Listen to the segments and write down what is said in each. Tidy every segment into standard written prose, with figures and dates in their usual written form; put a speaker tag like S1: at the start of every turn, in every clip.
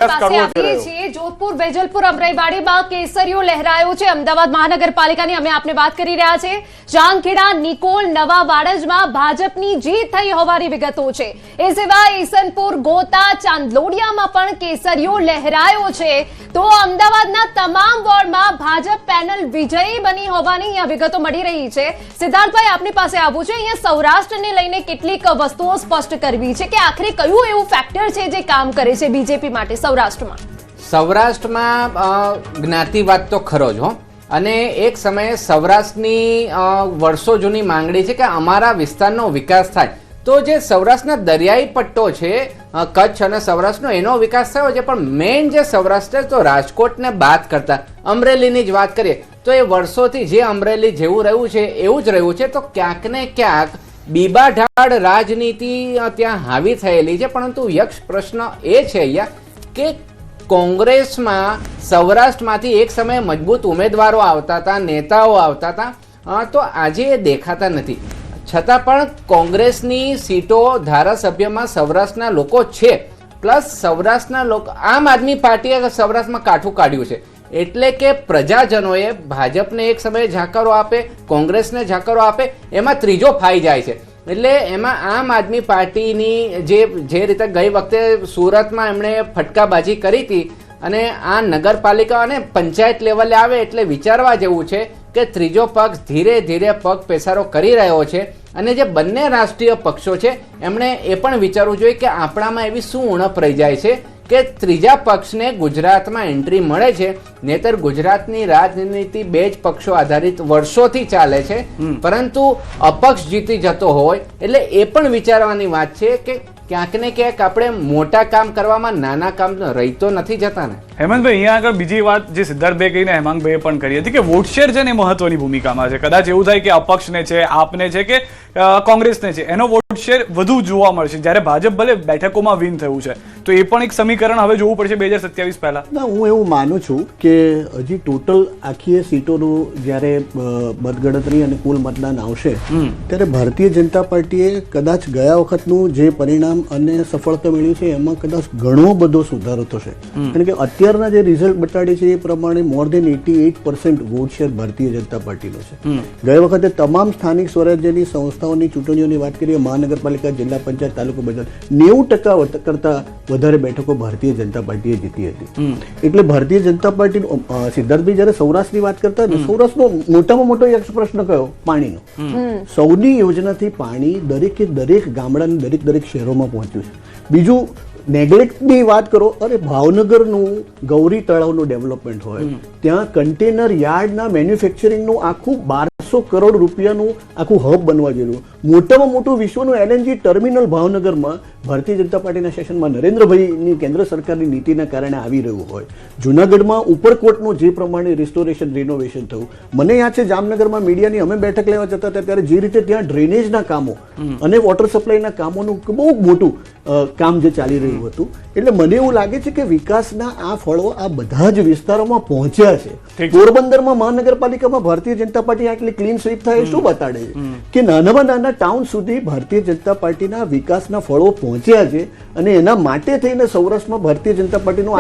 S1: જોધપુર વેજલપુર અમરાઈવાડીમાં કેસરીઓ લહેરાયો છે। અમદાવાદ મહાનગરપાલિકાની અમે આપને વાત કરી રહ્યા છે। જામખેડા નિકોલ નવા વાડજમાં ભાજપની જીત થઈ હોવાની વિગતો છે। એ સિવાય ઈસનપુર ગોતા ચાંદલોડિયામાં પણ કેસરીઓ લહેરાયો છે। તો અમદાવાદના તમામ વોર્ડમાં ભાજપ પેનલ વિજયી બની હોવાની અહીંયા વિગતો મળી રહી છે। સિદ્ધાર્થભાઈ આપની પાસે આવું છે। અહીંયા સૌરાષ્ટ્રને લઈને કેટલીક વસ્તુઓ સ્પષ્ટ કરવી છે કે આખરે કયું એવું ફેક્ટર છે જે કામ કરે છે બીજેપી માટે
S2: સૌરાષ્ટ્રમાં જ્ઞાતિવાદ તો ખરો જ હો। અને એક સમયે સૌરાષ્ટ્રની વર્ષો જૂની માંગણી છે કે અમારા વિસ્તારનો વિકાસ થાય। તો જે સૌરાષ્ટ્રના દરિયાઈ પટ્ટો છે કચ્છ અને સૌરાષ્ટ્રનો એનો વિકાસ થયો છે, પણ મેઇન જે સૌરાષ્ટ્ર તો રાજકોટને બાદ કરતા અમરેલીની જ વાત કરીએ તો એ વર્ષોથી જે અમરેલી જેવું રહ્યું છે એવું જ રહ્યું છે। તો ક્યાંક ને ક્યાંક બીબાઢાળ રાજનીતિ ત્યાં હાવી થયેલી છે। પરંતુ યક્ષ પ્રશ્ન એ છે અહીંયા કે કોંગ્રેસમાં સૌરાષ્ટ્રમાંથી એક સમયે મજબૂત ઉમેદવારો આવતા હતા, નેતાઓ આવતા હતા, તો આજે એ દેખાતા નથી। છતાં પણ કોંગ્રેસની સીટો ધારાસભ્યમાં સૌરાષ્ટ્રના લોકો છે, પ્લસ સૌરાષ્ટ્રના લોકો આમ આદમી પાર્ટીએ સૌરાષ્ટ્રમાં કાઠું કાઢ્યું છે। એટલે કે પ્રજાજનોએ ભાજપને એક સમયે ઝાકરો આપે, કોંગ્રેસને ઝાકરો આપે, એમાં ત્રીજો ફાઈ જાય છે। એટલે એમાં આમ આદમી પાર્ટીની જે રીતે ગઈ વખતે સુરતમાં એમણે ફટકાબાજી કરી હતી અને આ નગરપાલિકા અને પંચાયત લેવલે આવે એટલે વિચારવા જેવું છે કે ત્રીજો પક્ષ ધીરે ધીરે પગ પેસારો કરી રહ્યો છે। અને જે બંને રાષ્ટ્રીય પક્ષો છે એમણે એ પણ વિચારવું જોઈએ કે આપણામાં એવી શું ઉણપ રહી જાય છે કે ત્રીજા પક્ષને ગુજરાતમાં એન્ટ્રી મળે છે। નહીતર ગુજરાતની રાજનીતિ બે જ પક્ષો આધારિત વર્ષોથી ચાલે છે, પરંતુ અપક્ષ જીતી જતો હોય એટલે એ પણ વિચારવાની વાત છે કે ક્યાંક ને ક્યાંક આપણે મોટા કામ કરવામાં નાના કામ રહી તો નથી જતા ને।
S3: હેમંતભાઈ, અહીંયા આગળ બીજી વાત જે સિદ્ધાર્થભાઈ કહીને હેમાંગભાઈએ પણ કરી હતી કે વોટ શેર છે ને મહત્વની ભૂમિકામાં છે। કદાચ એવું થાય કે અપક્ષને છે, આપને છે કે કોંગ્રેસને છે, એનો વોટ શેર વધુ જોવા મળશે, જ્યારે ભાજપ ભલે બેઠકોમાં વિન થયું છે તો એ પણ એક સમીકરણ હવે જોવું પડશે 2027 પહેલા।
S4: ના, હું એવું માનું છું કે હજી ટોટલ આખી સીટોનું જ્યારે મતગણતરી અને કુલ મતદાન આવશે ત્યારે ભારતીય જનતા પાર્ટીએ કદાચ ગયા વખતનું જે પરિણામ અને સફળતા મેળવી છે એમાં કદાચ ઘણો બધો સુધારો થશે। કારણ કે અત્યારના જે રિઝલ્ટ બતાડે છે એ પ્રમાણે મોર દેન 88% વોટ શેર ભારતીય જનતા પાર્ટીનો છે। ગયા વખતે તમામ સ્થાનિક સ્વરાજ્યની સંસ્થાઓની ચૂંટણીઓની વાત કરીએ, મહાનગરપાલિકા, જિલ્લા પંચાયત, તાલુકા પંચાયત, 90% કરતા વધારે બેઠકો ભારતીય જનતા પાર્ટીએ જીતી હતી। એટલે ભારતીય જનતા પાર્ટી સિદ્ધાર્થભાઈ જયારે સૌરાષ્ટ્રની વાત કરતા ને, સૌરાષ્ટ્રનો મોટામાં મોટો એક પ્રશ્ન કયો? પાણીનો। સૌની યોજનાથી પાણી દરેકે દરેક ગામડાના દરેક શહેરોમાં પહોંચ્યું છે। બીજું, નેગ્લેક્ટની વાત કરો, અરે ભાવનગરનું ગૌરી તળાવનું ડેવલપમેન્ટ હોય, ત્યાં કન્ટેનર યાર્ડના મેન્યુફેક્ચરિંગનું આખું 1200 કરોડ રૂપિયાનું આખું હબ બનવા જેવું મોટામાં મોટું વિશ્વનું LNG ટર્મિનલ ભાવનગરમાં ભારતીય જનતા પાર્ટીના સેશનમાં નરેન્દ્રભાઈની કેન્દ્ર સરકારની નીતિના કારણે આવી રહ્યું હોય, જુનાગઢમાં ઉપરકોટનું જે પ્રમાણે રિસ્ટોરેશન રિનોવેશન થયું, મને યાદ છે જામનગરમાં મીડિયાની અમે બેઠક લેવા જતા હતા ત્યારે જે રીતે ત્યાં ડ્રેનેજના કામો અને વોટર સપ્લાયના કામોનું બહુ મોટું કામ જે ચાલી રહ્યું હતું। એટલે મને એવું લાગે છે કે વિકાસના આ ફળો આ બધા જ વિસ્તારોમાં પહોંચ્યા છે। પોરબંદરમાં મહાનગરપાલિકામાં ભારતીય જનતા પાર્ટી આટલી ક્લીન સ્વીપ થાય શું બતાડે છે કે નાનામાં નાના ટાઉન સુધી ભારતીય જનતા પાર્ટીના વિકાસના ફળો પહોંચ્યા છે અને એના માટે થઈને સૌરાષ્ટ્રમાં ભારતીય જનતા પાર્ટીનો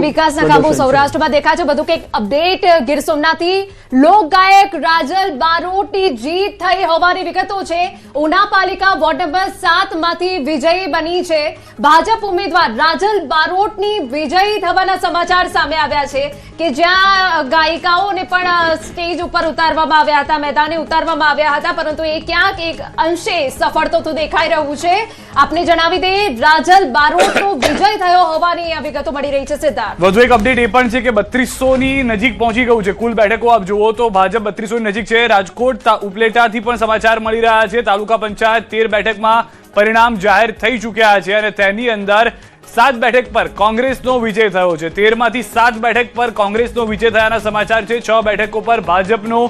S1: વિકાસના કામો સૌરાષ્ટ્રમાં દેખાય છે। બધું કંઈક અપડેટ ગીર સોમનાથથી લોક ગાયક રાજલ બારોટની જીત થઈ હોવાની વિગતો છે। ઉના પાલિકા વોર્ડ નંબર 7 માંથી વિજયી બની છે ભાજપ ઉમેદવાર રાજલ બારોટની વિજયી થવાના સમાચાર સામે આવ્યા છે કે જ્યાં ગાયિકાઓને પણ સ્ટેજ ઉપર ઉતારવામાં આવ્યા હતા, મેદાને ઉતારવામાં આવ્યા હતા, પરંતુ એ ક્યાંક એક અંશે સફળ તો દેખાઈ રહ્યું છે। આપને જણાવી દે, રાજલ બારોટનો વિજય થયો હોવાની આ વિગતો મળી રહી છે। સિદ્ધાર્થ,
S3: વધુ એક અપડેટ એ પણ છે કે 3200 ની નજીક પહોંચી ગયું છે કુલ બેઠકો। આપ જુઓ તો ભાજપ 3200 ની નજીક છે। રાજકોટ ઉપલેટાથી પણ સમાચાર મળી રહ્યા છે। તાલુકા પંચાયત 13 બેઠકમાં પરિણામ જાહેર થઈ ચૂક્યા છે અને તેની અંદર 7 બેઠક પર કોંગ્રેસનો વિજય થયો છે। 13 માંથી 7 બેઠક પર કોંગ્રેસનો વિજય થયાના સમાચાર છે। 6 બેઠકો પર ભાજપનો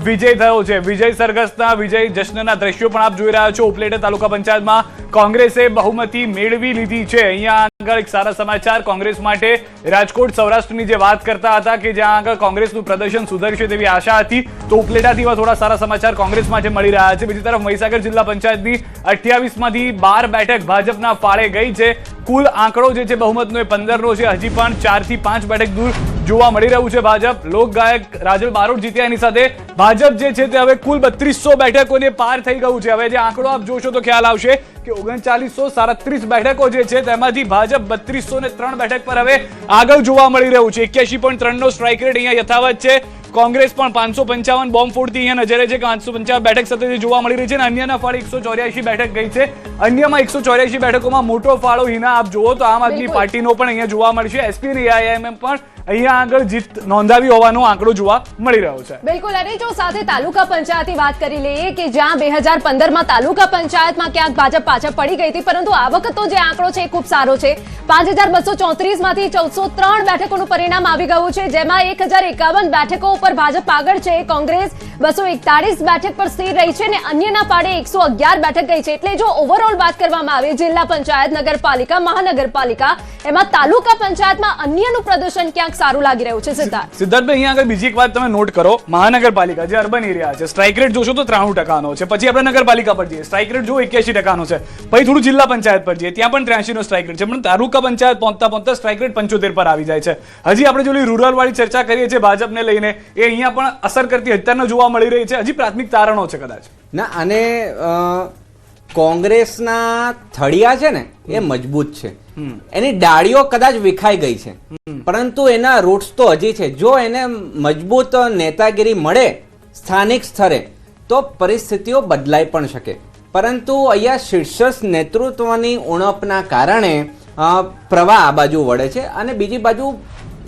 S3: વિજય થયો છે। વિજય સરઘસના વિજય જશ્નના દ્રશ્યો પણ આપ જોઈ રહ્યા છો। ઉપલેટા તાલુકા પંચાયતમાં કોંગ્રેસે બહુમતી મેળવી લીધી છે। અહીંયા આગળ એક સારા સમાચાર કોંગ્રેસ માટે। રાજકોટ સૌરાષ્ટ્રની જે વાત કરતા હતા કે જ્યાં આગળ કોંગ્રેસનું પ્રદર્શન સુધરશે તેવી આશા હતી, તો ઉપલેટાથી થોડા સારા સમાચાર કોંગ્રેસ માટે મળી રહ્યા છે। બીજી તરફ મહીસાગર જિલ્લા પંચાયતની 28 માંથી 12 બેઠક ભાજપના ફાળે ગઈ છે। કુલ આંકડો જે છે બહુમતનો એ 15નો છે. હજી પણ 4 થી 5 બેઠક દૂર જોવા મળી રહ્યું છે ભાજપ. લોકગાયક રાજલ બારોટ જીત્યા, એની સાથે ભાજપ જે છે તે હવે કુલ 3200 બેઠકોને પાર થઈ ગયું છે. હવે જે આંકડો આપ જોશો તો ખ્યાલ આવશે કે 3937 બેઠકો જે છે તેમાંથી ભાજપ 3203 બેઠક પર હવે આગળ જોવા મળી રહ્યું છે. 81.3નો સ્ટ્રાઇક રેટ અહીંયા યથાવત છે. કોંગ્રેસ પણ 555 બોમ્બ ફોડતી અહીંયા નજરે છે કે 555 બેઠક સાથે જોવા મળી રહી છે અને અન્યના ફાળે 184 બેઠક ગઈ છે. અન્યમાં 184 બેઠકોમાં મોટો ફાળો હિના આપ જુઓ તો આમ આદમી પાર્ટીનો પણ અહીંયા જોવા મળશે. એસપી અને એઆઈએમએમ પણ અહીંયા આગળ જીત નોંધાવી હોવાનો આંકડો જોવા મળી રહ્યો છે.
S1: બિલકુલ. અને જો સાથે તાલુકા પંચાયતની વાત કરી લઈએ કે જ્યાં 2015માં તાલુકા પંચાયતમાં ક્યાંક ભાજપ પાછળ પડી ગઈ હતી, પરંતુ આ વખતનો જે આંકડો છે એ ખૂબ સારો છે. 5234 માંથી 1403 બેઠકોનું પરિણામ આવી ગયું છે, જેમાં 1051 બેઠકો ઉપર ભાજપ આગળ છે. કોંગ્રેસ 241 બેઠક પર સ્થિર રહી છે અને અન્યના પાડે 111 બેઠક ગઈ છે. એટલે જો ઓવરઓલ વાત કરવામાં આવે જિલ્લા પંચાયત, નગરપાલિકા, મહાનગરપાલિકા, એમાં તાલુકા પંચાયતમાં અન્યનું પ્રદર્શન ક્યાંક સારું લાગી રહ્યું છે.
S3: સિદ્ધાર્થભાઈ, અહીંયા આગળ બીજી એક વાત તમે નોટ કરો. મહાનગરપાલિકા જે અર્બન એરિયા છે, સ્ટ્રાઇક રેટ જોશો તો 93% છે. પછી આપણે નગરપાલિકા પર જઈએ, સ્ટ્રાઇક રેટ જો 81% છે. પછી થોડું જિલ્લા પંચાયત પર જઈએ, ત્યાં પણ 83નો સ્ટ્રાઇક રેટ છે. પણ તાલુકા પંચાયત પહોંચતા સ્ટ્રાઇક રેટ 75 પર આવી જાય છે. હજી આપણે જો રૂરલ વાળી ચર્ચા કરીએ છીએ ભાજપને લઈને, એ અહીંયા પણ અસર કરતી અત્યારના જોવા મળી રહી છે. હજી પ્રાથમિક તારણો છે કદાચ
S2: ના. અને કોંગ્રેસના થળિયા છે ને એ મજબૂત છે, એની ડાળીઓ કદાચ વિખાઈ ગઈ છે, પરંતુ એના રૂટ્સ તો હજી છે. જો એને મજબૂત નેતાગીરી મળે સ્થાનિક સ્તરે તો પરિસ્થિતિઓ બદલાઈ પણ શકે. પરંતુ અહીંયા શીર્ષસ્થ નેતૃત્વની ઉણપના કારણે પ્રવાહ આ બાજુ વળે છે અને બીજી બાજુ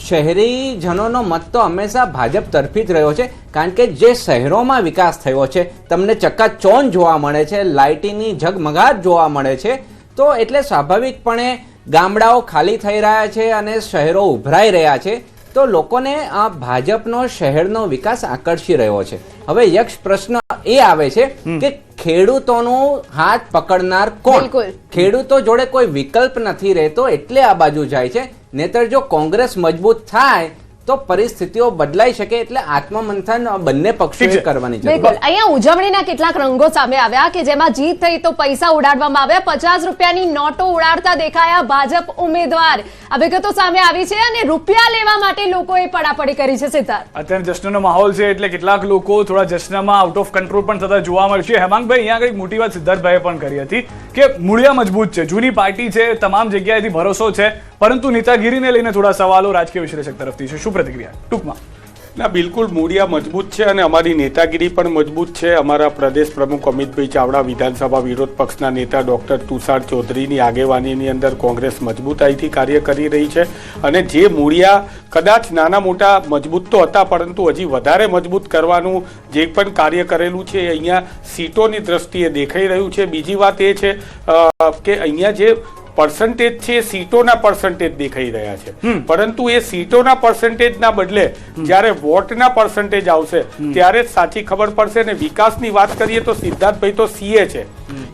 S2: શહેરીજનોનો મત તો હંમેશા ભાજપ તરફી જ રહ્યો છે. કારણ કે જે શહેરોમાં વિકાસ થયો છે, તમને ચકાચોંધ જોવા મળે છે, લાઇટિંગની ઝગમગાટ જોવા મળે છે, તો એટલે સ્વાભાવિકપણે ગામડાઓ ખાલી થઈ રહ્યા છે અને શહેરો ઉભરાઈ રહ્યા છે. તો લોકોને આ ભાજપનો શહેરનો વિકાસ આકર્ષી રહ્યો છે. હવે યક્ષ પ્રશ્ન એ આવે છે કે ખેડૂતોનું હાથ પકડનાર કોણ? ખેડૂતો જોડે કોઈ વિકલ્પ નથી રહેતો એટલે આ બાજુ જાય છે. નહીતર જો કોંગ્રેસ મજબૂત થાય તો પરિસ્થિતિઓ બદલાઈ શકે. એટલે આત્મમંથન બંને પક્ષોએ કરવાની જરૂર છે.
S1: બિલકુલ. અહીંયા ઉજવણીના કેટલાક રંગો સામે આવ્યા કે જેમાં જીત થઈ તો પૈસા ઉડાડવામાં આવ્યા. 50 રૂપિયાની નોટો ઉડાડતા દેખાયા ભાજપ ઉમેદવાર. આ વિગતો સામે આવી છે અને રૂપિયા લેવા માટે લોકોએ પડાપડી કરી છે. સિદ્ધાર્થ,
S3: અત્યારે જશ્નનો માહોલ છે એટલે કેટલાક લોકો થોડા જશ્નમાં આઉટ ઓફ કંટ્રોલ પણ થતા જોવા મળશે. હેમાંગભાઈ, અહીંયા આગળ મોટી વાત સિદ્ધાર્થભાઈએ પણ કરી હતી કે મૂળિયા મજબૂત છે, જૂની પાર્ટી છે, તમામ જગ્યાએથી ભરોસો છે, પરંતુ નેતાગીરીને લઈને થોડા સવાલો રાજકીય વિશ્લેષક તરફથી છે. શું પ્રતિક્રિયા ટૂંકમાં?
S5: ના, બિલકુલ મૂળિયા મજબૂત છે અને અમારી નેતાગીરી પણ મજબૂત છે. અમારા પ્રદેશ પ્રમુખ અમિતભાઈ ચાવડા, વિધાનસભા વિરોધ પક્ષના નેતા ડોક્ટર તુષાર ચૌધરીની આગેવાનીની અંદર કોંગ્રેસ મજબૂતાઈથી કાર્ય કરી રહી છે. અને જે મૂળિયા કદાચ નાના મોટા મજબૂત તો હતા, પરંતુ હજી વધારે મજબૂત કરવાનું જે પણ કાર્ય કરેલું છે એ અહીંયા સીટોની દ્રષ્ટિએ દેખાઈ રહ્યું છે. બીજી વાત એ છે કે અહીંયા જે પર્સન્ટેજ છે, સીટોના પર્સન્ટેજ દેખાઈ રહ્યા છે, પરંતુ એ સીટોના પર્સન્ટેજના બદલે જ્યારે વોટના પર્સન્ટેજ આવશે ત્યારે જ સાચી ખબર પડશે. અને વિકાસની વાત કરીએ તો સિદ્ધાર્થભાઈ તો સીએ છે.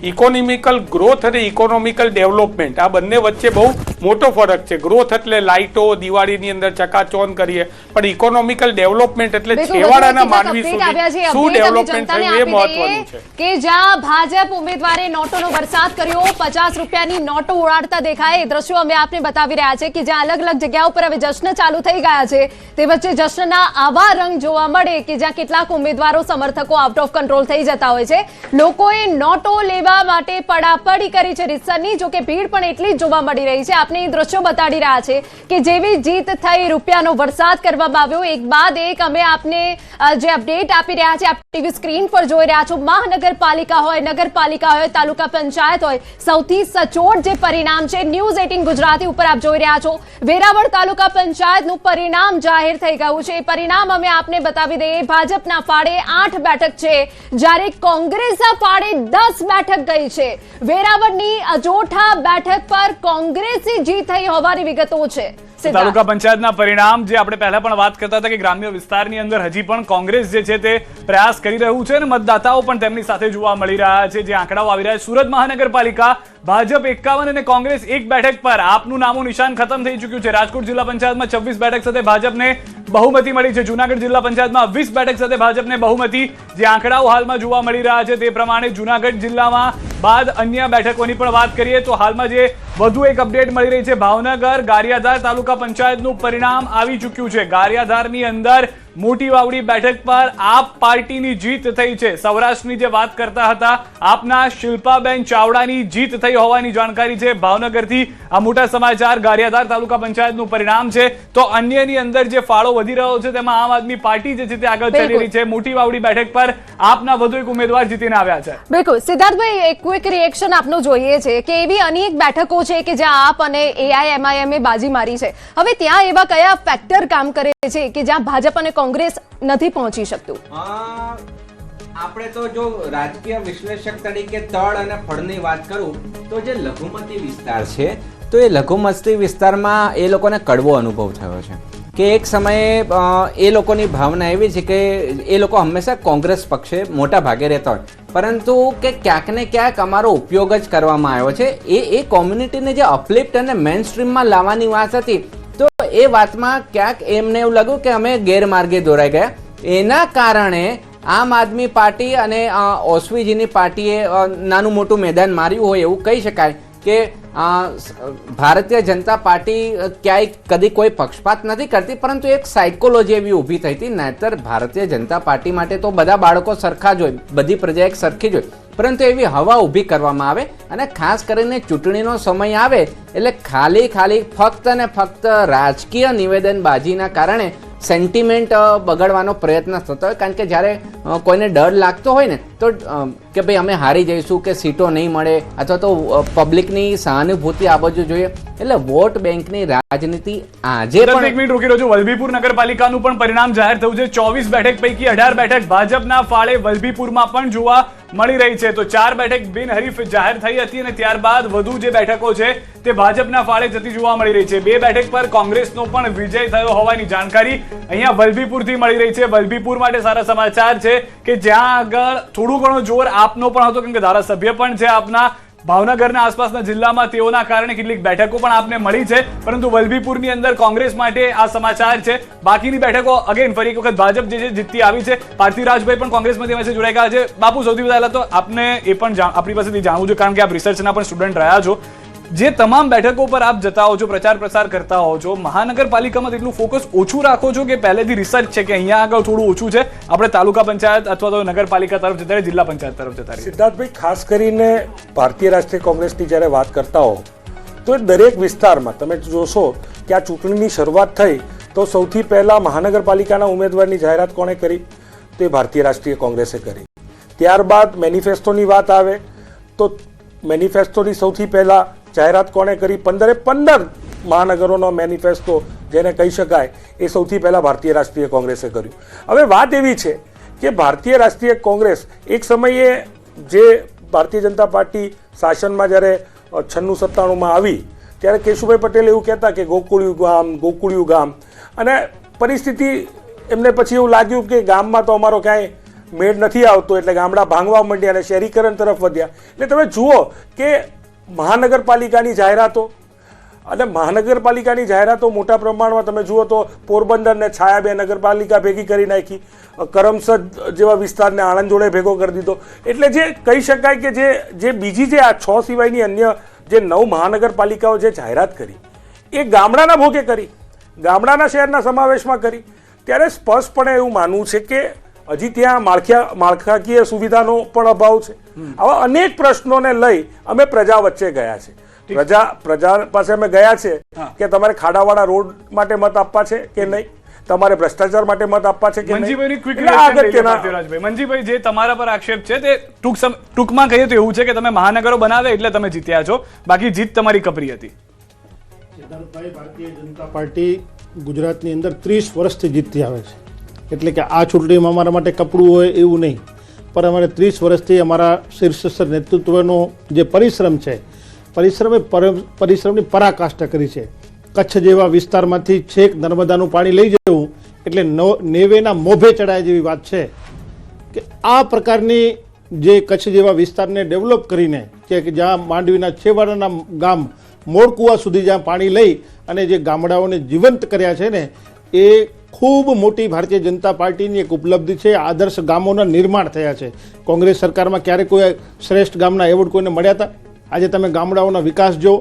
S5: ઇકોનોમિકલ ગ્રોથ અને ઇકોનોમિકલ ડેવલપમેન્ટ આ બંને વચ્ચે બહુ મોટો ફરક છે. ગ્રોથ એટલે લાઇટો દિવાળીની અંદર ચકાચોંધ કરીએ, પણ ઇકોનોમિકલ ડેવલપમેન્ટ એટલે છેવાડાના માનવી સુધી શું ડેવલપમેન્ટ થયું એ મહત્વનું છે.
S1: કે જ્યાં ભાજપ ઉમેદવારે નોટોનો વરસાદ કર્યો, 50 રૂપિયાની નોટો ઉડાડતા દેખાય, એ દ્રશ્યો અમે આપને બતાવી રહ્યા છે કે જ્યાં અલગ અલગ જગ્યાઓ પર હવે જશ્ન ચાલુ થઈ ગયા છે. તે વચ્ચે જશ્નના આવા રંગ જોવા મળે કે જ્યાં કેટલાક ઉમેદવારો સમર્થકો આઉટ ઓફ કંટ્રોલ થઈ જતા હોય છે. લોકોએ નોટો લેવા માટે પડાપડી કરી છે રીતસરની. જો કે ભીડ પણ એટલી જ જોવા મળી રહી છે. આપને એ દ્રશ્યો બતાડી રહ્યા છે કે જેવી જીત થઈ, રૂપિયાનો વરસાદ કરવામાં આવ્યો. એક બાદ એક અમે આપને જે અપડેટ આપી રહ્યા છે, આપ ટીવી સ્ક્રીન પર જોઈ રહ્યા છો. મહાનગરપાલિકા હોય, નગરપાલિકા હોય, તાલુકા પંચાયત હોય, સૌથી સચોટ જે પરિણામ છે ન્યૂઝ 18 ગુજરાતી ઉપર આપ જોઈ રહ્યા છો. વેરાવળ તાલુકા પંચાયતનું પરિણામ જાહેર થઈ ગયું છે. પરિણામ અમે આપને બતાવી દઈએ. ભાજપના ફાળે 8 બેઠક છે, જ્યારે કોંગ્રેસના ફાળે 10 બેઠક ગઈ છે. વેરાવળની અજોઠા બેઠક પર કોંગ્રેસી જીત થઈ હોવાની વિગતો છે.
S3: તાલુકા પંચાયતના પરિણામ જે આપણે પહેલા પણ વાત કરતા હતા કે ગ્રામ્ય વિસ્તારની અંદર હજી પણ કોંગ્રેસ જે છે તે પ્રયાસ કરી રહ્યું છે અને મતદાતાઓ પણ તેમની સાથે જોવા મળી રહ્યા છે. જે આંકડાઓ આવી રહ્યા છે, સુરત મહાનગરપાલિકા ભાજપ 51 અને કોંગ્રેસ 1 બેઠક પર. આપનું નામો નિશાન ખતમ થઈ ચૂક્યું છે. રાજકોટ જિલ્લા પંચાયતમાં 26 બેઠક સાથે ભાજપને બહુમતી મળી છે. જૂનાગઢ જિલ્લા પંચાયતમાં 20 બેઠક સાથે ભાજપને બહુમતી. જે આંકડાઓ હાલમાં જોવા મળી રહ્યા છે તે પ્રમાણે જૂનાગઢ જિલ્લામાં બાદ અન્ય બેઠકોની પણ વાત કરીએ તો હાલમાં જે વધુ એક અપડેટ મળી રહી છે. ભાવનગર ગારિયાધાર તાલુકા પંચાયતનું પરિણામ આવી ચૂક્યું છે. ગારિયાધારની અંદર મોટી વાવડી બેઠક પર આપ પાર્ટીની જીત થઈ છે. સૌરાષ્ટ્રની જે વાત કરતા હતા, આપના શિલ્પાબેન ચાવડાની જીત થઈ હોવાની જાણકારી છે. ભાવનગરથી આ મોટા સમાચાર. ગારિયાધાર તાલુકા પંચાયતનું પરિણામ છે. તો અન્યની અંદર જે ફાળો વધી રહ્યો છે તેમાં આમ આદમી પાર્ટી જે છે તે આગળ ચાલી રહી છે. મોટી વાવડી બેઠક પર આપના વધુ એક ઉમેદવાર જીતીને આવ્યા છે.
S1: બિલકુલ સિદ્ધાર્થભાઈ, એક ક્વિક રિએક્શન આપનું જોઈએ છે કે એવી અનેક બેઠકો છે કે જ્યાં આપ અને AIMIM એ બાજી મારી છે. હવે ત્યાં એવા કયા ફેક્ટર કામ કરે છે કે જ્યાં ભાજપ અને કોંગ્રેસ નથી પહોંચી શકતું?
S2: આપણે તો જો રાજકીય વિશ્લેષક તરીકે તળ અને ફળની વાત કરું તો જે લઘુમતી વિસ્તાર છે, તો એ લઘુમતી વિસ્તારમાં એ લોકોને કડવો અનુભવ થયો છે કે એક સમયે એ લોકોની ભાવના એવી છે કે એ લોકો હંમેશા કોંગ્રેસ પક્ષે મોટા ભાગે રહેતા હોય, પરંતુ કે ક્યાંક ને ક્યાંક અમારો ઉપયોગ જ કરવામાં આવ્યો છે. એ કોમ્યુનિટીને જે અપલિફ્ટ અને મેઇન સ્ટ્રીમમાં લાવવાની વાત હતી, તો એ વાતમાં ક્યાંક એમને એવું લાગ્યું કે અમે ગેરમાર્ગે દોરાઈ ગયા. એના કારણે આમ આદમી પાર્ટી અને ઓસવીજીની પાર્ટીએ નાનું મોટું મેદાન માર્યું હોય એવું કહી શકાય કે ભારતીય જનતા પાર્ટી ક્યાંય કદી કોઈ પક્ષપાત નથી કરતી, પરંતુ એક સાયકોલોજી એવી ઊભી થઈ હતી. નહીતર ભારતીય જનતા પાર્ટી માટે તો બધા બાળકો સરખા જ હોય, બધી પ્રજા એક સરખી જ હોય, પરંતુ એવી હવા ઊભી કરવામાં આવે અને ખાસ કરીને ચૂંટણીનો સમય આવે એટલે ખાલી ફક્ત ને ફક્ત રાજકીય નિવેદનબાજીના કારણે સેન્ટિમેન્ટ બગાડવાનો પ્રયત્ન થતો હોય. કારણ કે જ્યારે કોઈને ડર લાગતો હોય ને તો કે ભાઈ અમે હારી જઈશું કે સીટો નહીં મળે અથવા તો પબ્લિકની સહાનુભૂતિ આ બાજુ જોઈએ, એટલે વોટ બેંકની રાજનીતિ આજે પણ.
S3: એક મિનિટ રોકી રહ્યો છું. વલભીપુર નગરપાલિકાનું પણ પરિણામ જાહેર થયું છે. 24 બેઠક પૈકી 18 બેઠક ભાજપના ફાળે વલભીપુરમાં પણ જોવા મળી રહી છે. તો 4 બેઠક બિનહરીફ જાહેર થઈ હતી અને ત્યારબાદ વધુ જે બેઠકો છે તે ભાજપના ફાળે જતી જોવા મળી રહી છે. 2 બેઠક પર કોંગ્રેસનો પણ વિજય થયો હોવાની જાણકારી અહીંયા વલભીપુરથી મળી રહી છે. વલભીપુર માટે સારા સમાચાર છે કે જ્યાં આગળ થોડું ઘણો જોર આપનો પણ હતો, કેમ કે ધારાસભ્ય પણ છે આપના ભાવનગરના આસપાસના જિલ્લામાં, તેઓના કારણે કેટલીક બેઠકો પણ આપને મળી છે. પરંતુ વલભીપુરની અંદર કોંગ્રેસ માટે આ સમાચાર છે. બાકીની બેઠકો અગેન ફરી એક વખત ભાજપ જે છે જીતતી આવી છે. પાર્થિવરાજભાઈ પણ કોંગ્રેસમાંથી અમે જોડાઈ ગયા છે. બાપુ, સૌથી પહેલા તો આપને એ પણ આપણી પાસેથી જાણવું છે, કારણ કે આપ રિસર્ચના પણ સ્ટુડન્ટ રહ્યા છો. જે તમામ બેઠકો પર આપ જતા હો છો, પ્રચાર પ્રસાર કરતા હો છો, મહાનગરપાલિકામાં એટલું ફોકસ ઓછું રાખો છો કે પહેલેથી રિસર્ચ છે કે અહીંયા આગળ થોડું ઓછું છે, આપણે તાલુકા પંચાયત અથવા તો નગરપાલિકા તરફ જતા રહે, જિલ્લા પંચાયત તરફ જતા રહે?
S5: સિદ્ધાર્થભાઈ, ખાસ કરીને ભારતીય રાષ્ટ્રીય કોંગ્રેસની જ્યારે વાત કરતા હો તો દરેક વિસ્તારમાં તમે જોશો કે આ ચૂંટણીની શરૂઆત થઈ તો સૌથી પહેલા મહાનગરપાલિકાના ઉમેદવારની જાહેરાત કોણે કરી? તો એ ભારતીય રાષ્ટ્રીય કોંગ્રેસે કરી. ત્યારબાદ મેનિફેસ્ટોની વાત આવે તો મેનિફેસ્ટોની સૌથી પહેલા જાહેરાત કોણે કરી? 15 મહાનગરોનો મેનિફેસ્ટો જેને કહી શકાય એ સૌથી પહેલા ભારતીય રાષ્ટ્રીય કોંગ્રેસે કર્યું. હવે વાત એવી છે કે ભારતીય રાષ્ટ્રીય કોંગ્રેસ એક સમયે જે ભારતીય જનતા પાર્ટી શાસનમાં જ્યારે 96-97માં આવી ત્યારે કેશુભાઈ પટેલ એવું કહેતા કે ગોકુળિયું ગામ, અને પરિસ્થિતિ એમને પછી એવું લાગ્યું કે ગામમાં તો અમારો કાંઈ મેળ નથી આવતો, એટલે ગામડા ભાંગવા માંડ્યા અને શહેરીકરણ તરફ વધ્યા. એટલે તમે જુઓ કે મહાનગરપાલિકાની જાહેરાતો અને મહાનગરપાલિકાની જાહેરાતો મોટા પ્રમાણમાં તમે જુઓ તો પોરબંદર ને છાયા 2 નગરપાલિકા ભેગી કરી નાખી, કરમસદ જેવા વિસ્તારને આણંદ જોડે ભેગો કરી દીધો. એટલે જે કહી શકાય કે જે બીજી જે આ 6 સિવાયની અન્ય જે 9 મહાનગરપાલિકાઓ જે જાહેરાત કરી એ ગામડાના ભોગે કરી, ગામડાના શહેરના સમાવેશમાં કરી. ત્યારે સ્પષ્ટપણે એવું માનવું છે કે હજી ત્યાં માળખાકીય સુવિધાનો પણ અભાવ છે. આવા અનેક પ્રશ્નોને લઈ અમે પ્રજા વચ્ચે ગયા છે. પ્રજા પાસે અમે ગયા છે કે તમારે ખાડાવાળા રોડ માટે મત આપવા છે કે નહીં, તમારે ભ્રષ્ટાચાર માટે મત આપવા છે કે નહીં.
S3: મંજીભાઈ, જે તમારા પર આક્ષેપ છે તે ટૂંકમાં કહીએ તો એવું છે કે તમે મહાનગરો બનાવે એટલે તમે જીત્યા છો, બાકી જીત તમારી કપરી હતી.
S6: ભારતીય જનતા પાર્ટી ગુજરાતની અંદર 30 વર્ષથી જીતતી આવે છે, એટલે કે આ ચૂંટણીમાં અમારા માટે કપડું હોય એવું નહીં, પણ અમારે 30 વર્ષથી અમારા શીર્ષસ્તર નેતૃત્વનો જે પરિશ્રમ છે, પરિશ્રમની પરાકાષ્ઠા કરી છે. કચ્છ જેવા વિસ્તારમાંથી છેક નર્મદાનું પાણી લઈ જવું એટલે નેવેના મોભે ચડાય જેવી વાત છે કે આ પ્રકારની જે કચ્છ જેવા વિસ્તારને ડેવલપ કરીને કે જ્યાં માંડવીના છેવાડાના ગામ મોડકુવા સુધી જ્યાં પાણી લઈ અને જે ગામડાઓને જીવંત કર્યા છે ને, એ ખૂબ મોટી ભારતીય જનતા પાર્ટીની એક ઉપલબ્ધિ છે. આદર્શ ગામોના નિર્માણ થયા છે. કોંગ્રેસ સરકારમાં ક્યારે કોઈ શ્રેષ્ઠ ગામના એવોર્ડ કોઈને મળ્યા હતા? આજે તમે ગામડાઓના વિકાસ જો,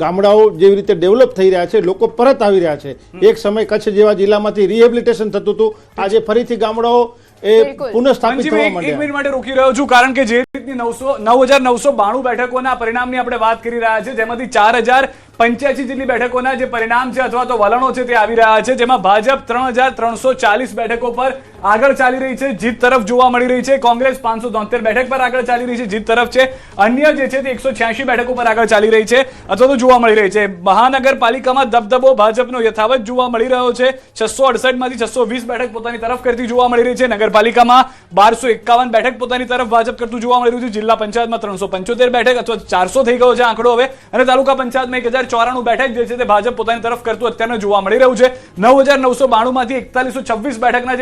S6: ગામડાઓ જેવી રીતે ડેવલપ થઈ રહ્યા છે, લોકો પરત આવી રહ્યા છે. એક સમય કચ્છ જેવા જિલ્લામાંથી રિહેબિલિટેશન થતું હતું, આજે ફરીથી ગામડાઓ એ
S1: બિલકુલ.
S6: પુનઃસ્થાપિત થવા
S3: એક
S6: માંડ્યા.
S3: મિનિટ માટે રોકી રહ્યો છું, કારણ કે જે રીતની 9,992 બેઠકોના પરિણામની આપણે વાત કરી રહ્યા છે, જેમાંથી 4,085 જેટલી બેઠકોના જે પરિણામ છે અથવા તો વલણો છે તે આવી રહ્યા છે, જેમાં ભાજપ 3,340 બેઠકો પર આગળ ચાલી રહી છે, જીત તરફ જોવા મળી રહી છે. કોંગ્રેસ 573 બેઠક પર આગળ ચાલી રહી છે, જીત તરફ છે. અન્ય જે છે તે 186 બેઠકો પર આગળ ચાલી રહી છે અથવા તો જોવા મળી રહી છે. મહાનગરપાલિકામાં દબદબો ભાજપનો યથાવત જોવા મળી રહ્યો છે. 668 માંથી 620 બેઠક પોતાની તરફ કરતી જોવા મળી રહી છે. નગરપાલિકામાં 1251 બેઠક પોતાની તરફ ભાજપ કરતું જોવા મળી રહ્યું છે. જિલ્લા પંચાયતમાં 375 બેઠક અથવા 400 થઈ ગયો છે આંકડો હવે, અને તાલુકા પંચાયતમાં 1094 બેઠક જે છે તે ભાજપ પોતાની તરફ કરતું અત્યારે જોવા મળી રહ્યું છે. 9,992 માંથી 4126 બેઠકના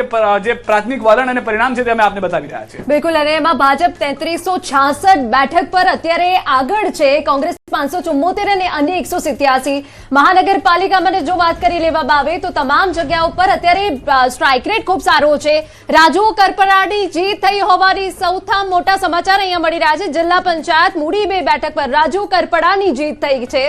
S3: જે પ્રાથમિક વલણ અને પરિણામ છે તે અમે આપને બતાવી રહ્યા છીએ.
S1: બિલકુલ, અને એમાં ભાજપ 3366 બેઠક પર અત્યારે આગળ છે, કોંગ્રેસ 574 અને અન્ય 187. મહાનગરપાલિકામાં જો વાત કરી લેવામાં આવે તો તમામ જગ્યાઓ પર અત્યારે સ્ટ્રાઇક રેટ ખૂબ સારો છે. રાજુ કરપરાની જીત થઈ હોવાની સૌથી મોટા સમાચાર અહીંયા મળી રહ્યા છે. જિલ્લા પંચાયત મૂડી 2 બેઠક પર રાજુ કરપરાની જીત થઈ છે.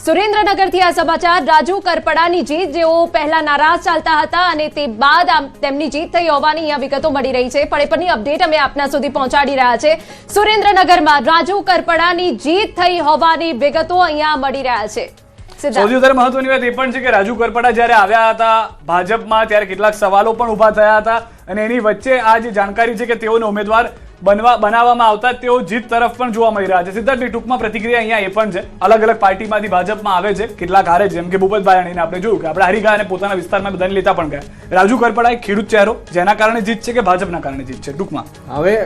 S1: સુરેન્દ્રનગરથી આ સમાચાર. રાજુ કરપડાની જીત, જેઓ પહેલા નારાજ ચાલતા હતા અને તે બાદ તેમની જીત થઈ હોવાની અહીંયા વિગતો મળી રહી છે. પણ એ પરની અપડેટ અમે આપના સુધી પહોંચાડી રહ્યા છે. સુરેન્દ્રનગરમાં રાજુ કરપડાની જીત થઈ હોવાની વિગતો અહીંયા મળી રહ્યા છે.
S3: સૌથી વધારે મહત્વની વાત એ પણ છે કે રાજુ કરપડા જ્યારે આવ્યા હતા ભાજપમાં ત્યારે કેટલાક સવાલો પણ ઉભા થયા હતા, અને એની વચ્ચે આ જે જાણકારી છે કે તેઓને ઉમેદવાર બનાવવામાં આવતા તેઓ જીત તરફ પણ જોવા મળી રહ્યા છે. સિદ્ધાર્થભાઈ, ટૂંકમાં પ્રતિક્રિયા અહીંયા એ પણ છે, અલગ અલગ પાર્ટીમાંથી ભાજપમાં આવે છે, કેટલાક હારે છે, જેમ કે ભૂપતભાઈ આપણે જોયું કે આપણે હારી ગયા અને પોતાના વિસ્તારમાં બધાને લેતા પણ ગયા. રાજુ કરપડા એક ખેડૂત ચહેરો, જેના કારણે જીત છે કે ભાજપના કારણે જીત છે? ટૂંકમાં
S2: હવે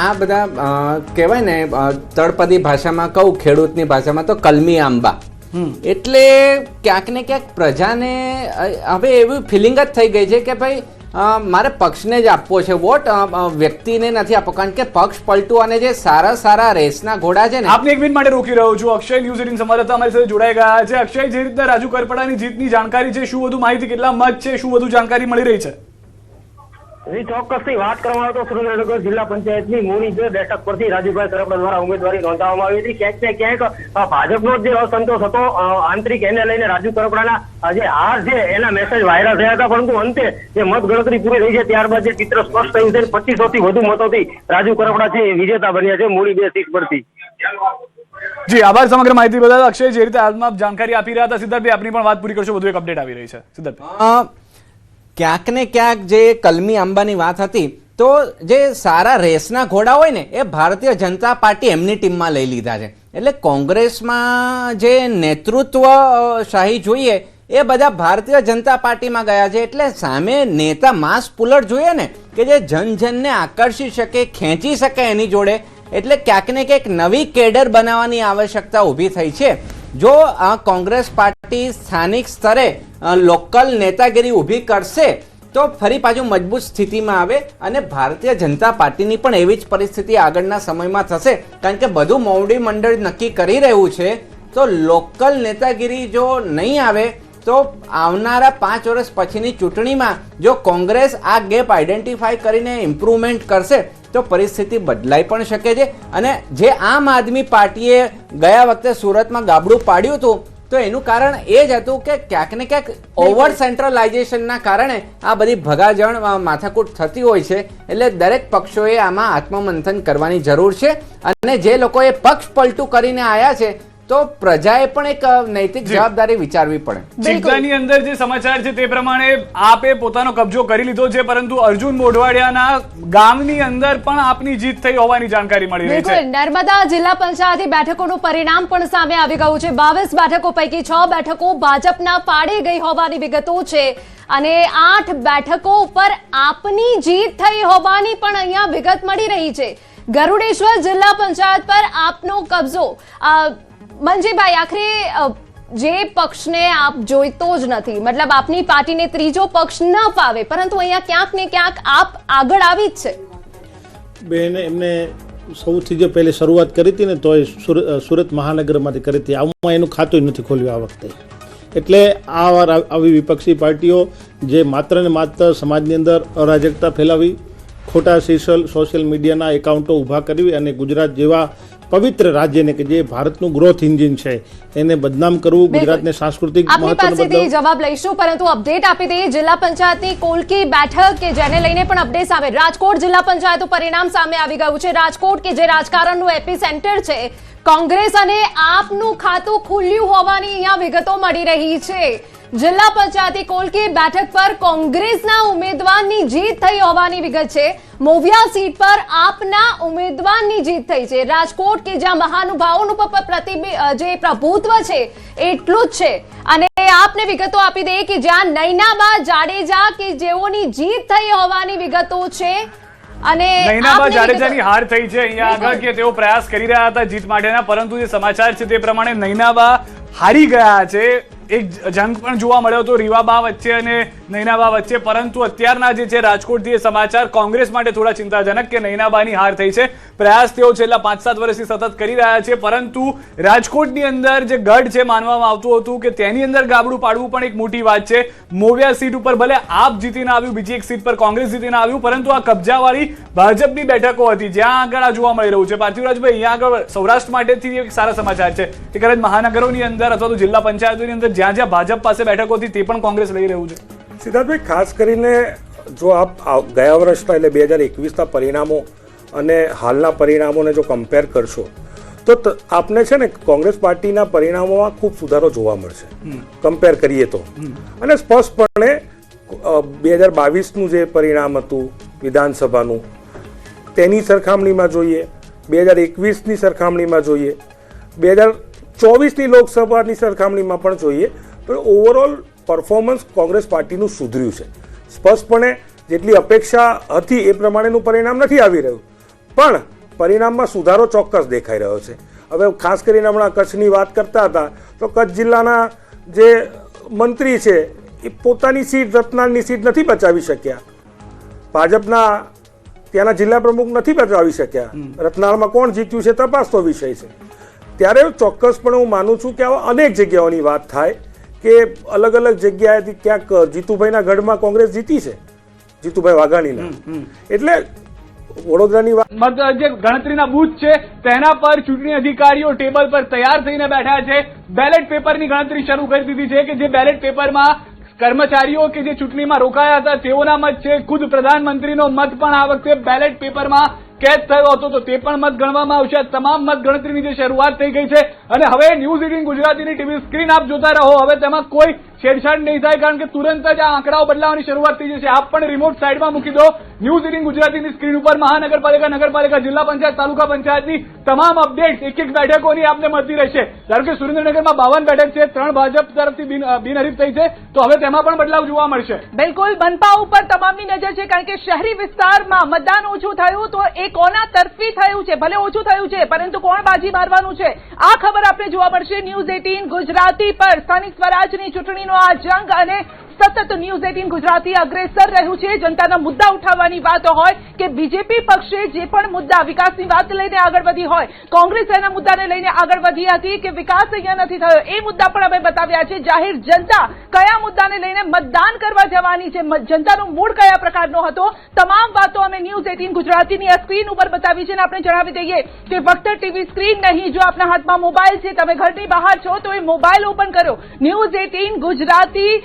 S2: આ બધા કહેવાય ને તળપદી ભાષામાં કહું, ખેડૂતની ભાષામાં તો કલમી આંબા. એટલે ક્યાંક ને ક્યાંક પ્રજાને હવે એવી ફિલિંગ જ થઈ ગઈ છે કે ભાઈ મારે પક્ષને જ આપવો છે વોટ, વ્યક્તિને નથી આપવો, કારણ કે પક્ષ પલટું અને જે સારા સારા રેસના ઘોડા છે ને.
S3: આપને એક મિનિટ માટે રોકી રહ્યો છું. અક્ષય ન્યૂઝ 18 સંવાદદાતા અમારી સાથે જોડાઈ ગયા છે. અક્ષય, જે રીતે રાજુ કરપડાની જીતની જાણકારી છે, શું વધુ માહિતી, કેટલા મત છે, શું વધુ જાણકારી મળી રહી છે?
S7: ચોક્કસથી વાત કરવામાં આવે તો સુરેન્દ્રનગર જિલ્લા પંચાયતની મૂડી 2 બેઠક પરથી રાજુભાઈ કરપડા દ્વારા ઉમેદવારી નોંધાવવામાં આવી હતી. ક્યાંક ને ક્યાંક ભાજપનો જે અસંતોષ હતો આંતરિક, એને લઈને રાજુ કરપડાના જે હાર છે એના મેસેજ વાયરલ થયા હતા, પરંતુ અંતે જે મતગણતરી પૂરી થઈ છે ત્યારબાદ જે ચિત્ર સ્પષ્ટ થયું છે. 2500 થી વધુ મતોથી રાજુ કરપડા છે વિજેતા બન્યા છે મૂડી 2 સીટ પરથી.
S3: જી આભાર સમગ્ર માહિતી બદલ. અક્ષય, જે રીતે હાલમાં જાણકારી આપી રહ્યા હતા, સિદ્ધાર્થભાઈ આપની પણ વાત પૂરી કરશો, વધુ એક અપડેટ આવી રહી છે. સિદ્ધાર્થભાઈ,
S2: ક્યાંક ને ક્યાંક જે કલમી આંબાની વાત હતી, તો જે સારા રેસના ઘોડા હોય ને એ ભારતીય જનતા પાર્ટી એમની ટીમમાં લઈ લીધા છે. એટલે કોંગ્રેસમાં જે નેતૃત્વ શાહી જોઈએ એ બધા ભારતીય જનતા પાર્ટીમાં ગયા છે. એટલે સામે નેતા માસ પુલર જોઈએ ને, કે જે જનજનને આકર્ષી શકે, ખેંચી શકે એની જોડે. એટલે ક્યાંક ને ક્યાંક નવી કેડર બનાવવાની આવશ્યકતા ઊભી થઈ છે. જો આ કોંગ્રેસ પાર્ટી સ્થાનિક સ્તરે લોકલ નેતાગીરી ઊભી કરશે તો ફરી પાછું મજબૂત સ્થિતિમાં આવે, અને ભારતીય જનતા પાર્ટીની પણ એવી જ પરિસ્થિતિ આગળના સમયમાં થશે. કારણ કે બધું મોવડી મંડળ નક્કી કરી રહ્યું છે, તો લોકલ નેતાગીરી જો નહીં આવે તો આવનારા 5 વર્ષ પછીની ચૂંટણીમાં જો કોંગ્રેસ આ ગેપ આઈડેન્ટિફાઈ કરીને ઇમ્પ્રુવમેન્ટ કરશે તો પરિસ્થિતિ બદલાઈ પણ શકે છે. અને જે આમ આદમી પાર્ટીએ ગયા વખતે સુરતમાં ગાબડું પાડ્યું હતું, તો એનું કારણ એ જ હતું કે ક્યાંક ને ક્યાંક ઓવર સેન્ટ્રલાઇઝેશનના કારણે આ બધી ભગાજણ માથાકૂટ થતી હોય છે. એટલે દરેક પક્ષોએ આમાં આત્મમંથન કરવાની જરૂર છે, અને જે લોકોએ પક્ષ પલટું કરીને આવ્યા છે તો પ્રજાએ પણ એક નૈતિક જવાબદારી વિચારવી પડે.
S3: ચિંતાની અંદર જે સમાચાર છે તે પ્રમાણે આપે પોતાનો કબજો કરી લીધો છે, પરંતુ અર્જુન મોઢવાડિયાના ગામની અંદર પણ આપની જીત થઈ હોવાની જાણકારી મળી રહી છે.
S1: નર્મદા જિલ્લા પંચાયતની બેઠકોનું પરિણામ પણ સામે આવી ગયું છે. 22 બેઠકો પૈકી 6 બેઠકો ભાજપના પાડે ગઈ હોવાની વિગતો છે, અને 8 બેઠકો ઉપર આપની જીત થઈ હોવાની પણ અહીંયા વિગત મળી રહી છે. ગરુડેશ્વર જિલ્લા પંચાયત પર આપનો કબજો. મંજીભાઈ, આખરે જે પક્ષને આપ જોઈતો જ નથી, મતલબ આપની પાર્ટીને ત્રીજો પક્ષ ન ફાવે, પરંતુ અહીંયા ક્યાંક ને ક્યાંક આપ આગળ આવી જ છે.
S6: બેન, એમને સૌથી જે પહેલી શરૂઆત કરી હતી ને તો એ સુરત મહાનગરમાંથી કરી હતી. આમાં એનું ખાતું નથી ખોલ્યું આ વખતે. એટલે આ વાર આવી વિપક્ષી પાર્ટીઓ જે માત્ર ને માત્ર સમાજની અંદર અરાજકતા ફેલાવી, ખોટા સોશિયલ મીડિયાના એકાઉન્ટો ઊભા કરવી અને ગુજરાત જેવા પવિત્ર રાજ્યને કે જે ભારતનું ગ્રોથ એન્જિન છે એને બદનામ કરવું, ગુજરાતને સાંસ્કૃતિક
S1: આપની
S6: મહત્વનું
S1: પાસેથી
S6: બદલાવવું.
S1: જવાબ લઈશું, પરંતુ અપડેટ આપી દઈએ જિલ્લા પંચાયતની કોલકી બેઠક કે જેને લઈને પણ અપડેટ સામે. રાજકોટ જિલ્લા પંચાયતનું પરિણામ સામે આવી ગયું છે. રાજકોટ કે જે રાજકારણનું એપી સેન્ટર છે, કોંગ્રેસ અને આપનું ખાતું ખુલ્યું હોવાની અહીંયા વિગતો મળી રહી છે. જિલ્લા પંચાયતી કોલકી બેઠક પર કોંગ્રેસના ઉમેદવારની જીત થઈ હોવાની વિગત છે. મોવિયા સીટ પર આપના ઉમેદવારની જીત થઈ છે. રાજકોટ કે જ્યાં મહાનુભાવોનું જે પ્રભુત્વ છે એટલું જ છે. અને આપને વિગતો આપી દે કે જ્યાં નૈનાબા જાડેજા કે જેઓની જીત થઈ હોવાની વિગતો છે. અને
S3: નૈનાબા
S1: આપને
S3: જાડેજાની
S1: વિગતો-
S3: હાર થઈ છે અહીંયા આગળ કે તેઓ પ્રયાસ કરી રહ્યા હતા જીત માટેના, પરંતુ જે સમાચાર છે તે પ્રમાણે નૈનાબા હારી ગયા છે. એક જંગ પણ જોવા મળ્યો હતો રીવાબા વચ્ચે અને નૈનાબા વચ્ચે, પરંતુ અત્યારના જે છે રાજકોટથી એ સમાચાર કોંગ્રેસ માટે થોડા ચિંતાજનક કે નૈનાબાની હાર થઈ છે. પ્રયાસ તેઓ છેલ્લા 5-7 વર્ષથી સતત કરી રહ્યા છે, પરંતુ રાજકોટની અંદર જે ગઢ છે માનવામાં આવતું હતું કે તેની અંદર ગાબડું પાડવું પણ એક મોટી વાત છે. મોવિયા સીટ ઉપર ભલે આપ જીતીને આવ્યું, બીજી એક સીટ પર કોંગ્રેસ જીતીને આવ્યું, પરંતુ આ કબજાવાળી ભાજપની બેઠકો હતી જ્યાં આગળ આ જોવા મળી રહ્યું છે. પાર્થિવરાજભાઈ, અહીંયા આગળ સૌરાષ્ટ્ર માટેથી એક સારા સમાચાર છે કે કદાચ મહાનગરોની અંદર અથવા તો જિલ્લા પંચાયતોની અંદર જ્યાં જ્યાં ભાજપ પાસે બેઠકો હતી તે પણ કોંગ્રેસ લઈ રહ્યું છે.
S8: સિદ્ધાર્થભાઈ, ખાસ કરીને જો આપ ગયા વર્ષના એટલે 2021ના પરિણામો અને હાલના પરિણામોને જો કમ્પેર કરશો તો આપને છે ને કોંગ્રેસ પાર્ટીના પરિણામોમાં ખૂબ સુધારો જોવા મળશે કમ્પેર કરીએ તો. અને સ્પષ્ટપણે 2022નું જે પરિણામ હતું વિધાનસભાનું તેની સરખામણીમાં જોઈએ, 2021ની સરખામણીમાં જોઈએ, 2024ની લોકસભાની સરખામણીમાં પણ જોઈએ, તો ઓવરઓલ પરફોર્મન્સ કોંગ્રેસ પાર્ટીનું સુધર્યું છે. સ્પષ્ટપણે જેટલી અપેક્ષા હતી એ પ્રમાણેનું પરિણામ નથી આવી રહ્યું, પણ પરિણામમાં સુધારો ચોક્કસ દેખાઈ રહ્યો છે. હવે ખાસ કરીને હમણાં કચ્છની વાત કરતા હતા તો કચ્છ જિલ્લાના જે મંત્રી છે એ પોતાની સીટ રત્નાલની સીટ નથી બચાવી શક્યા, ભાજપના ત્યાંના જિલ્લા પ્રમુખ નથી બચાવી શક્યા. રત્નાલમાં કોણ જીત્યું છે તપાસનો વિષય છે. ત્યારે ચોક્કસપણે હું માનું છું કે આવા અનેક જગ્યાઓની વાત થાય કે અલગ અલગ જગ્યાએથી ક્યાંક જીતુભાઈના ગઢમાં કોંગ્રેસ જીતી છે, જીતુભાઈ વાઘાણીના. એટલે વડોદરાની વાત,
S3: જે ગણતરીના બૂથ છે તેના પર ચૂંટણી અધિકારીઓ ટેબલ પર તૈયાર થઈને બેઠા છે. બેલેટ પેપરની ગણતરી શરૂ કરી દીધી છે કે જે બેલેટ પેપરમાં કર્મચારીઓ કે જે ચૂંટણીમાં રોકાયા હતા તેઓના મત છે, ખુદ પ્રધાનમંત્રીનો મત પણ આ વખતે બેલેટ પેપરમાં કેદ થયો હતો તો તે પણ મત ગણવામાં આવશે. તમામ મત ગણતરીની જે શરૂઆત થઈ ગઈ છે અને હવે ન્યૂઝ 18 ગુજરાતીની ટીવી સ્ક્રીન આપ જોતા રહો. હવે તેમાં કોઈ છેડછાડ નહીં થાય, કારણ કે તુરંત જ આ આંકડાઓ બદલાવાની શરૂઆત થઈ જશે. આપ પણ રિમોટ સાઈડમાં મૂકી દો. ન્યૂઝ 18 ગુજરાતીની સ્ક્રીન ઉપર મહાનગરપાલિકા, નગરપાલિકા, જિલ્લા પંચાયત, તાલુકા પંચાયતની તમામ અપડેટ્સ એક એક બેઠકોની આપને મળતી રહેશે. ધારો કે સુરેન્દ્રનગરમાં 52 બેઠક છે, 3 ભાજપ તરફથી બિનહરીફ થઈ છે, તો હવે તેમાં પણ બદલાવ જોવા મળશે.
S9: બિલકુલ, મનપા ઉપર તમામની નજર છે, કારણ કે શહેરી વિસ્તારમાં મતદાન ઓછું થયું તો એ કોના તરફી થયું છે, ભલે ઓછું થયું છે પરંતુ કોણ બાજી મારવાનું છે આ ખબર આપણે જોવા મળશે. ન્યૂઝ 18 ગુજરાતી પર સ્થાનિક સ્વરાજની ચૂંટણીનો આ જંગ અને સતત ન્યૂઝ 18 ગુજરાતી અગ્રેસર રહ્યું છે. જનતાના મુદ્દા ઉઠાવવાની વાત હોય કે બીજેપી પક્ષે જે પણ મુદ્દા વિકાસની વાત લઈને આગળ વધી હોય, કોંગ્રેસ એના મુદ્દાને લઈને આગળ વધી હતી કે વિકાસ અહીંયા નથી થયો, એ મુદ્દા પણ અમે બતાવ્યા છે. જાહેર જનતા કયા મુદ્દાને લઈને મતદાન કરવા જવાની છે, જનતાનો મૂડ કયા પ્રકારનો હતો, તમામ વાતો અમે ન્યૂઝ 18 ગુજરાતીની આ સ્ક્રીન ઉપર બતાવી છે. અને આપણે જણાવી દઈએ કે ફક્ત ટીવી સ્ક્રીન નહીં, જો આપના હાથમાં મોબાઈલ છે, તમે ઘરની બહાર છો તો એ મોબાઈલ ઓપન કરો. ન્યૂઝ 18 ગુજરાતી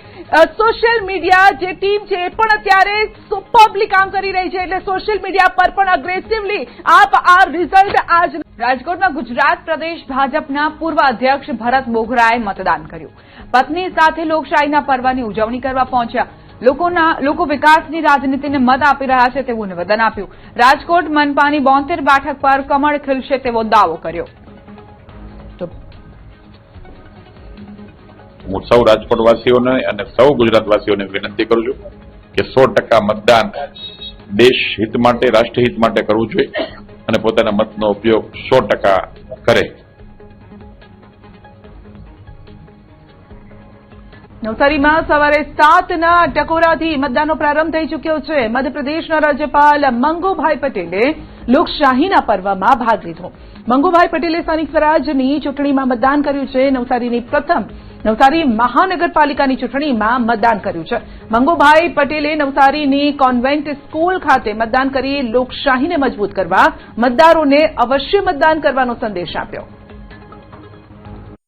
S9: સોશિયલ મીડિયા જે ટીમ છે એ પણ અત્યારે સુપરબલી કામ કરી રહી છે, એટલે સોશિયલ મીડિયા પર પણ અગ્રેસિવલી આપ આ રિઝલ્ટ આજ. રાજકોટમાં ગુજરાત પ્રદેશ ભાજપના પૂર્વ અધ્યક્ષ ભરત બોઘરાએ મતદાન કર્યું. પત્ની સાથે લોકશાહીના પર્વની ઉજવણી કરવા પહોંચ્યા. લોકો વિકાસની રાજનીતિને મત આપી રહ્યા છે તેવું નિવેદન આપ્યું. રાજકોટ મનપાની 72 બેઠક પર કમળ ખીલશે તેવો દાવો કર્યો.
S10: હું સૌ રાજકોટવાસીઓને અને સૌ ગુજરાતવાસીઓને વિનંતી કરું છું કે 100% મતદાન દેશ હિત માટે, રાષ્ટ્ર હિત માટે કરવું જોઈએ અને પોતાના મતનો ઉપયોગ 100% કરે.
S9: નવસારીમાં સવારે 7ના ટકોરાથી મતદાનનો પ્રારંભ થઈ ચૂક્યો છે. મધ્યપ્રદેશના રાજ્યપાલ મંગુભાઈ પટેલે લોકશાહીના પર્વમાં ભાગ લીધો. મંગુભાઈ પટેલે સ્થાનિક સ્વરાજની ચૂંટણીમાં મતદાન કર્યું છે. નવસારીની પ્રથમ નવસારી મહાનગરપાલિકાની ચૂંટણીમાં મતદાન કર્યું છે. મંગુભાઈ પટેલે નવસારીની કોન્વેન્ટ સ્કૂલ ખાતે મતદાન કરી લોકશાહીને મજબૂત કરવા મતદારોને અવશ્ય મતદાન કરવાનો સંદેશ આપ્યો.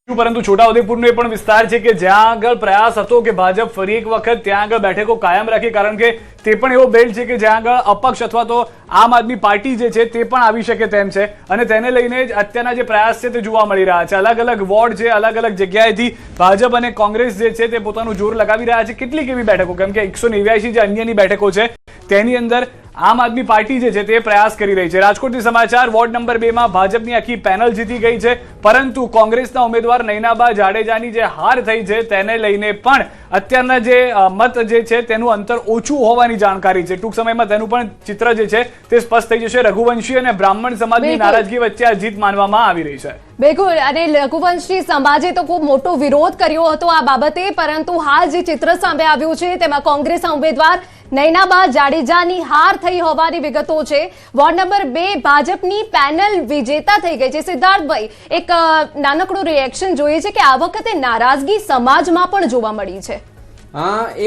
S3: પરંતુ છોટાઉદેપુરનો એ પણ વિસ્તાર છે કે જ્યાં આગળ પ્રયાસ હતો કે ભાજપ ફરી એક વખત ત્યાં આગળ બેઠકો કાયમ રાખે, કારણ કે તે પણ એવો બેલ્ટ છે કે જ્યાં આગળ અપક્ષ અથવા તો આમ આદમી પાર્ટી જે છે તે પણ આવી શકે તેમ છે અને તેને લઈને જ અત્યારના જે પ્રયાસ છે તે જોવા મળી રહ્યા છે. અલગ અલગ વોર્ડ છે, અલગ અલગ જગ્યાએથી ભાજપ અને કોંગ્રેસ જે છે તે પોતાનું જોર લગાવી રહ્યા છે. કેટલીક એવી બેઠકો, કેમ કે 189 જે અન્યની બેઠકો છે તેની અંદર આમ આદમી પાર્ટી જે છે તે પ્રયાસ કરી રહી છે. રાજકોટથી સમાચાર. વોર્ડ નંબર 2 માં ભાજપની આખી પેનલ જીતી ગઈ છે, પરંતુ કોંગ્રેસના ઉમેદવાર નૈનાબા જાડેજાની જે હાર થઈ છે તેને લઈને પણ અત્યારના જે મત જે છે તેનું અંતર ઓછું હોવાની જાણકારી છે. ટૂંક સમયમાં તેનું પણ ચિત્ર જે છે તે સ્પષ્ટ થઈ જશે. રઘુવંશી અને બ્રાહ્મણ સમાજની નારાજગી વચ્ચે આ જીત માનવામાં આવી રહી છે.
S1: બિલકુલ, અને રઘુવંશી સમાજે તો ખૂબ મોટો વિરોધ કર્યો હતો આ બાબતે, પરંતુ હાલ જે ચિત્ર સામે આવ્યું છે તેમાં કોંગ્રેસના ઉમેદવાર નૈનાબા જાડેજાની હાર થઈ હોવાની વિગતો છે. વોર્ડ નંબર 2 ભાજપની પેનલ વિજેતા થઈ ગઈ છે. સિદ્ધાર્થભાઈ, એક નાનકડું રિએક્શન જોઈએ છે કે આ વખતે નારાજગી સમાજમાં પણ જોવા મળી છે.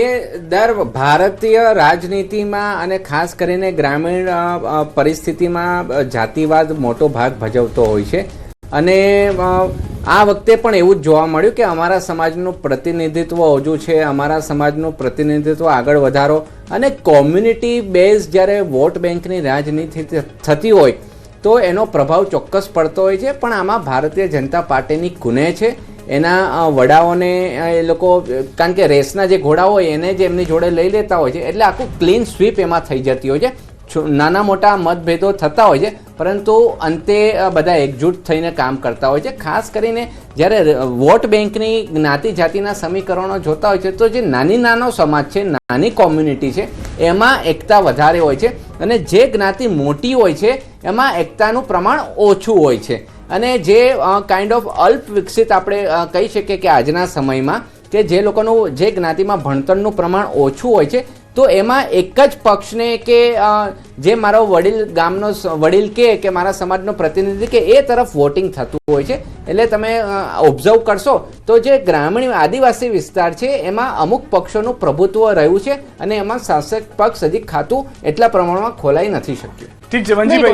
S2: એ દર ભારતીય રાજનીતિમાં અને ખાસ કરીને ગ્રામીણ પરિસ્થિતિમાં જાતિવાદ મોટો ભાગ ભજવતો હોય છે અને આ વખતે પણ એવું જ જોવા મળ્યું કે અમારા સમાજનું પ્રતિનિધિત્વ ઓછું છે, અમારા સમાજનું પ્રતિનિધિત્વ આગળ વધારો અને કોમ્યુનિટી બેઝ જ્યારે વોટ બેંકની રાજનીતિ થતી હોય તો એનો પ્રભાવ ચોક્કસ પડતો હોય છે. પણ આમાં ભારતીય જનતા પાર્ટીની કુને છે. એના વડાઓને એ લોકો, કારણ કે રેસના જે ઘોડા હોય એને જ એમની જોડે લઈ લેતા હોય છે, એટલે આખું ક્લીન સ્વીપ એમાં થઈ જતી હોય છે. નાના મોટા મતભેદો થતા હોય છે, પરંતુ અંતે બધા એકજૂટ થઈને કામ કરતા હોય છે. ખાસ કરીને જ્યારે વોટ બેંકની જ્ઞાતિ જાતિના સમીકરણો જોતા હોય છે તો જે નાનો સમાજ છે, નાની કોમ્યુનિટી છે, એમાં એકતા વધારે હોય છે અને જે જ્ઞાતિ મોટી હોય છે એમાં એકતાનું પ્રમાણ ઓછું હોય છે. અને જે કાઇન્ડ ઓફ અલ્પ વિકસિત આપણે કહી શકીએ કે આજના સમયમાં કે જે લોકોનું જે જ્ઞાતિમાં ભણતરનું પ્રમાણ ઓછું હોય છે તો એમાં એક જ પક્ષને કે જે મારો વડીલ ગામનો વડીલ કે મારા સમાજનો પ્રતિનિધિ કે એ તરફ વોટિંગ થતું હોય છે. એટલે તમે ઓબ્ઝર્વ કરશો તો જે ગ્રામીણ આદિવાસી વિસ્તાર છે એમાં અમુક પક્ષોનું પ્રભુત્વ રહ્યું છે અને એમાં શાસક પક્ષ હજી ખાતું એટલા પ્રમાણમાં ખોલાઈ નથી શક્યું.
S3: ઠીક છે વંજીભાઈ.